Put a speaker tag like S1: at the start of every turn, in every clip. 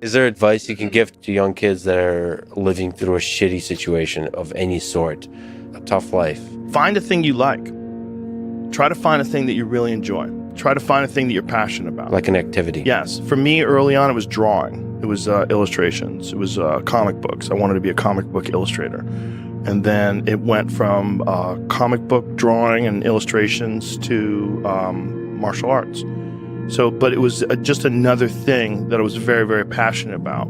S1: Is there advice you can give to young kids that are living through a shitty situation of any sort, a tough life?
S2: Find a thing you like. Try to find a thing that you really enjoy. Try to find a thing that you're passionate about.
S1: Like an activity?
S2: Yes. For me, early on, it was drawing. It was illustrations. It was comic books. I wanted to be a comic book illustrator. And then it went from comic book drawing and illustrations to martial arts. But it was just another thing that I was very, very passionate about.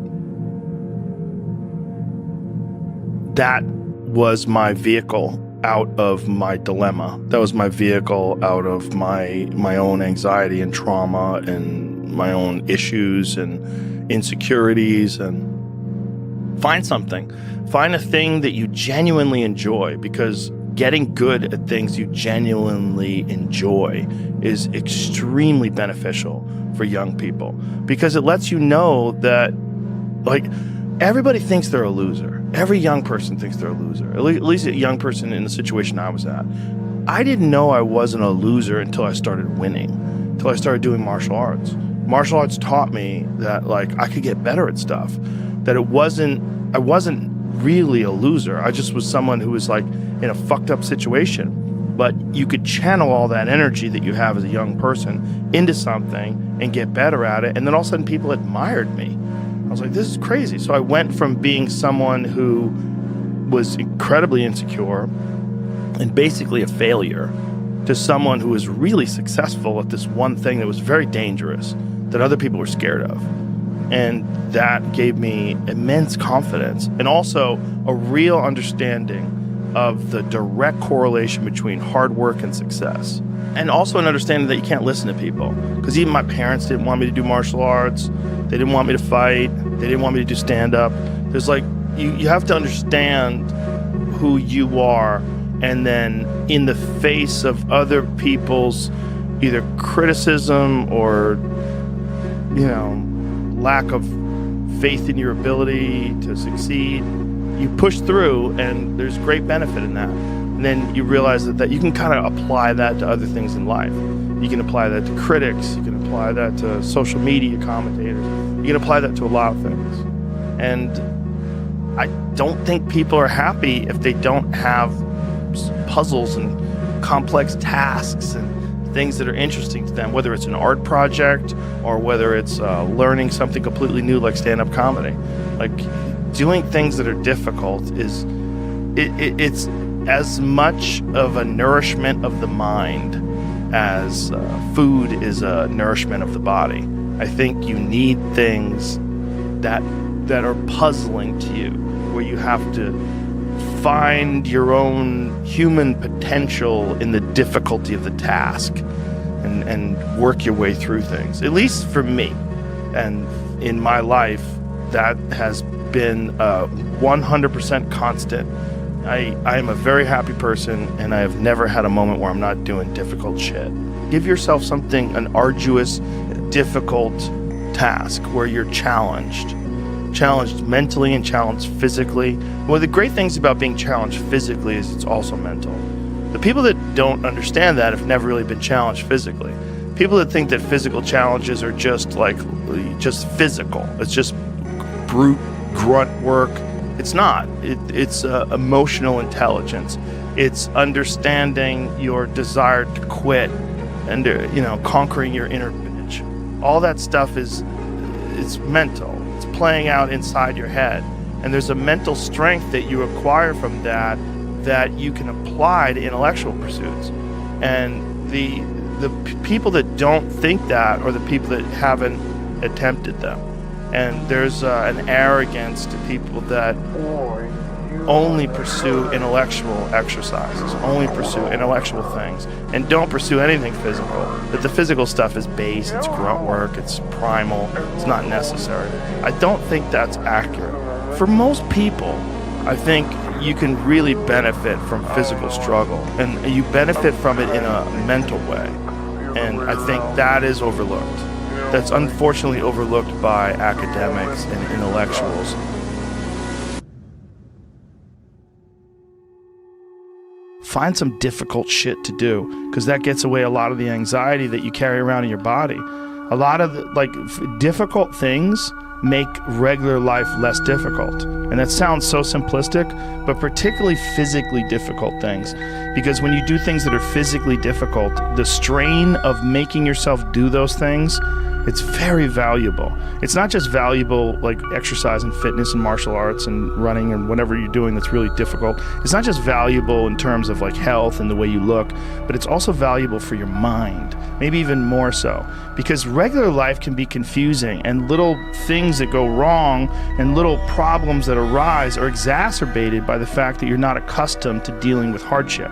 S2: That was my vehicle out of my dilemma. That was my vehicle out of my own anxiety and trauma and my own issues and insecurities. And find something. Find a thing that you genuinely enjoy, because getting good at things you genuinely enjoy is extremely beneficial for young people, because it lets you know that, like, everybody thinks they're a loser. Every young person thinks they're a loser, at least a young person in the situation I was at. I didn't know I wasn't a loser until I started winning, until I started doing martial arts. Martial arts taught me that, like, I could get better at stuff, that I wasn't really a loser. I just was someone who was, like, in a fucked up situation. But you could channel all that energy that you have as a young person into something and get better at it. And then all of a sudden people admired me. I was like, this is crazy. So I went from being someone who was incredibly insecure and basically a failure to someone who was really successful at this one thing that was very dangerous, that other people were scared of. And that gave me immense confidence, and also a real understanding of the direct correlation between hard work and success. And also an understanding that you can't listen to people. Because even my parents didn't want me to do martial arts. They didn't want me to fight. They didn't want me to do stand-up. There's, like, you have to understand who you are, and then in the face of other people's either criticism or, you know, lack of faith in your ability to succeed, you push through, and there's great benefit in that. And then you realize that you can kind of apply that to other things in life. You can apply that to critics, you can apply that to social media commentators, you can apply that to a lot of things. And I don't think people are happy if they don't have puzzles and complex tasks and things that are interesting to them, whether it's an art project or whether it's learning something completely new like stand-up comedy. Like, doing things that are difficult is it's as much of a nourishment of the mind as food is a nourishment of the body. I think you need things that are puzzling to you, where you have to find your own human potential in the difficulty of the task and work your way through things. At least for me, and in my life, that has been 100% constant. I am a very happy person, and I have never had a moment where I'm not doing difficult shit. Give yourself something, an arduous, difficult task where you're challenged mentally and challenged physically. One of the great things about being challenged physically is it's also mental. The people that don't understand that have never really been challenged physically. People that think that physical challenges are just physical, it's just brute grunt work. It's not. It's emotional intelligence. It's understanding your desire to quit and, conquering your inner bitch. All that stuff it's mental. It's playing out inside your head. And there's a mental strength that you acquire from that you can apply to intellectual pursuits. And the people that don't think that are the people that haven't attempted them. And there's an arrogance to people that only pursue intellectual exercises, only pursue intellectual things, and don't pursue anything physical. That the physical stuff is base, it's grunt work, it's primal, it's not necessary. I don't think that's accurate. For most people, I think you can really benefit from physical struggle, and you benefit from it in a mental way. And I think that is overlooked. That's unfortunately overlooked by academics and intellectuals. Find some difficult shit to do, because that gets away a lot of the anxiety that you carry around in your body. A lot of difficult things make regular life less difficult. And that sounds so simplistic, but particularly physically difficult things. Because when you do things that are physically difficult, the strain of making yourself do those things, it's very valuable. It's not just valuable like exercise and fitness and martial arts and running and whatever you're doing that's really difficult. It's not just valuable in terms of like health and the way you look, but it's also valuable for your mind, maybe even more so. Because regular life can be confusing, and little things that go wrong and little problems that arise are exacerbated by the fact that you're not accustomed to dealing with hardship.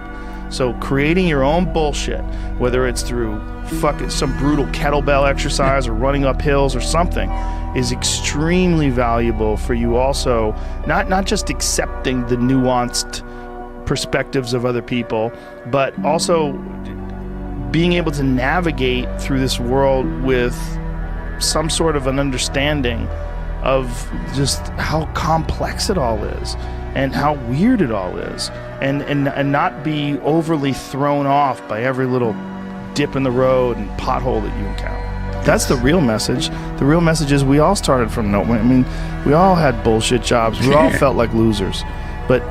S2: So creating your own bullshit, whether it's through fucking some brutal kettlebell exercise or running up hills or something, is extremely valuable for you also, not just accepting the nuanced perspectives of other people, but also being able to navigate through this world with some sort of an understanding of just how complex it all is and how weird it all is, and not be overly thrown off by every little dip in the road and pothole that you encounter. That's the real message. The real message is we all started from nowhere. I mean, we all had bullshit jobs. We all felt like losers. But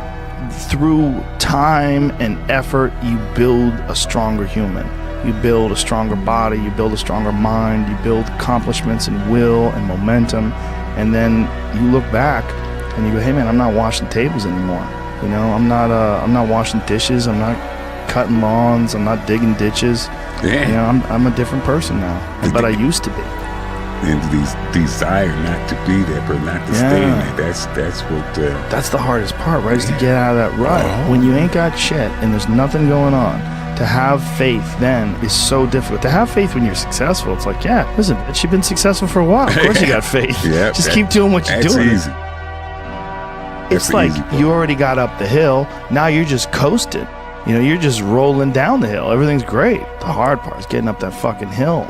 S2: through time and effort, you build a stronger human. You build a stronger body. You build a stronger mind. You build accomplishments and will and momentum. And then you look back and you go, hey man, I'm not washing tables anymore. You know, I'm not washing dishes. I'm not cutting lawns. I'm not digging ditches.
S3: Yeah.
S2: You know, I'm a different person now, but I used to be.
S3: And these desire not to be that, but not to stay in it. That's what.
S2: That's the hardest part, right? Is to get out of that rut. When you ain't got shit and there's nothing going on, to have faith then is so difficult. To have faith when you're successful, it's like, yeah, listen, bitch, you've been successful for a while. Of course you got faith.
S3: Yeah,
S2: just keep doing what you're doing.
S3: That's easy.
S2: It's like you already got up the hill. Now you're just coasting. You know, you're just rolling down the hill. Everything's great. The hard part is getting up that fucking hill.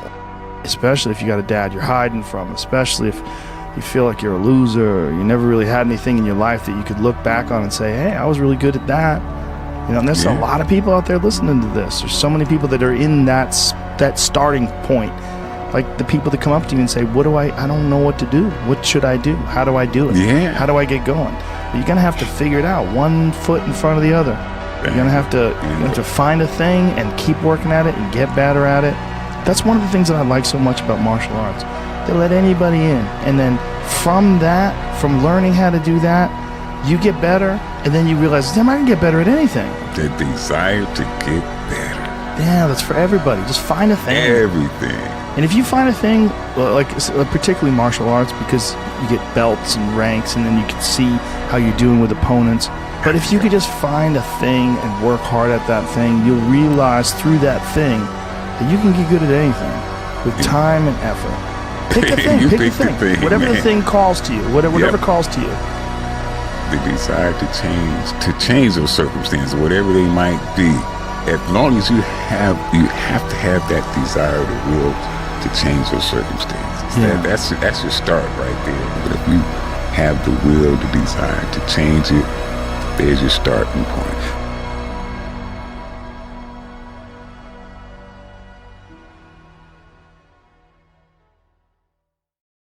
S2: Especially if you got a dad you're hiding from. Especially if you feel like you're a loser, or you never really had anything in your life that you could look back on and say, hey, I was really good at that. You know, and there's a lot of people out there listening to this. There's so many people that are in that starting point. Like the people that come up to you and say, I don't know what to do. What should I do? How do I do it?
S3: Yeah.
S2: How do I get going? But you're going to have to figure it out, one foot in front of the other. You're going to have to find a thing and keep working at it and get better at it. That's one of the things that I like so much about martial arts. They let anybody in. And then from learning how to do that, you get better. And then you realize, damn, I can get better at anything.
S3: The desire to get better.
S2: Yeah, that's for everybody. Just find a thing.
S3: Everything.
S2: And if you find a thing, like particularly martial arts, because you get belts and ranks, and then you can see how you're doing with opponents. But if you could just find a thing and work hard at that thing, you'll realize through that thing that you can get good at anything with time and effort. Pick a thing. Pick a thing. Whatever the thing calls to you. Whatever calls to you.
S3: The desire to change those circumstances, whatever they might be. As long as you have to have that desire, the will to change those circumstances.
S2: Yeah.
S3: That's your start right there. But if you have the will, the desire to change it, there's your starting point.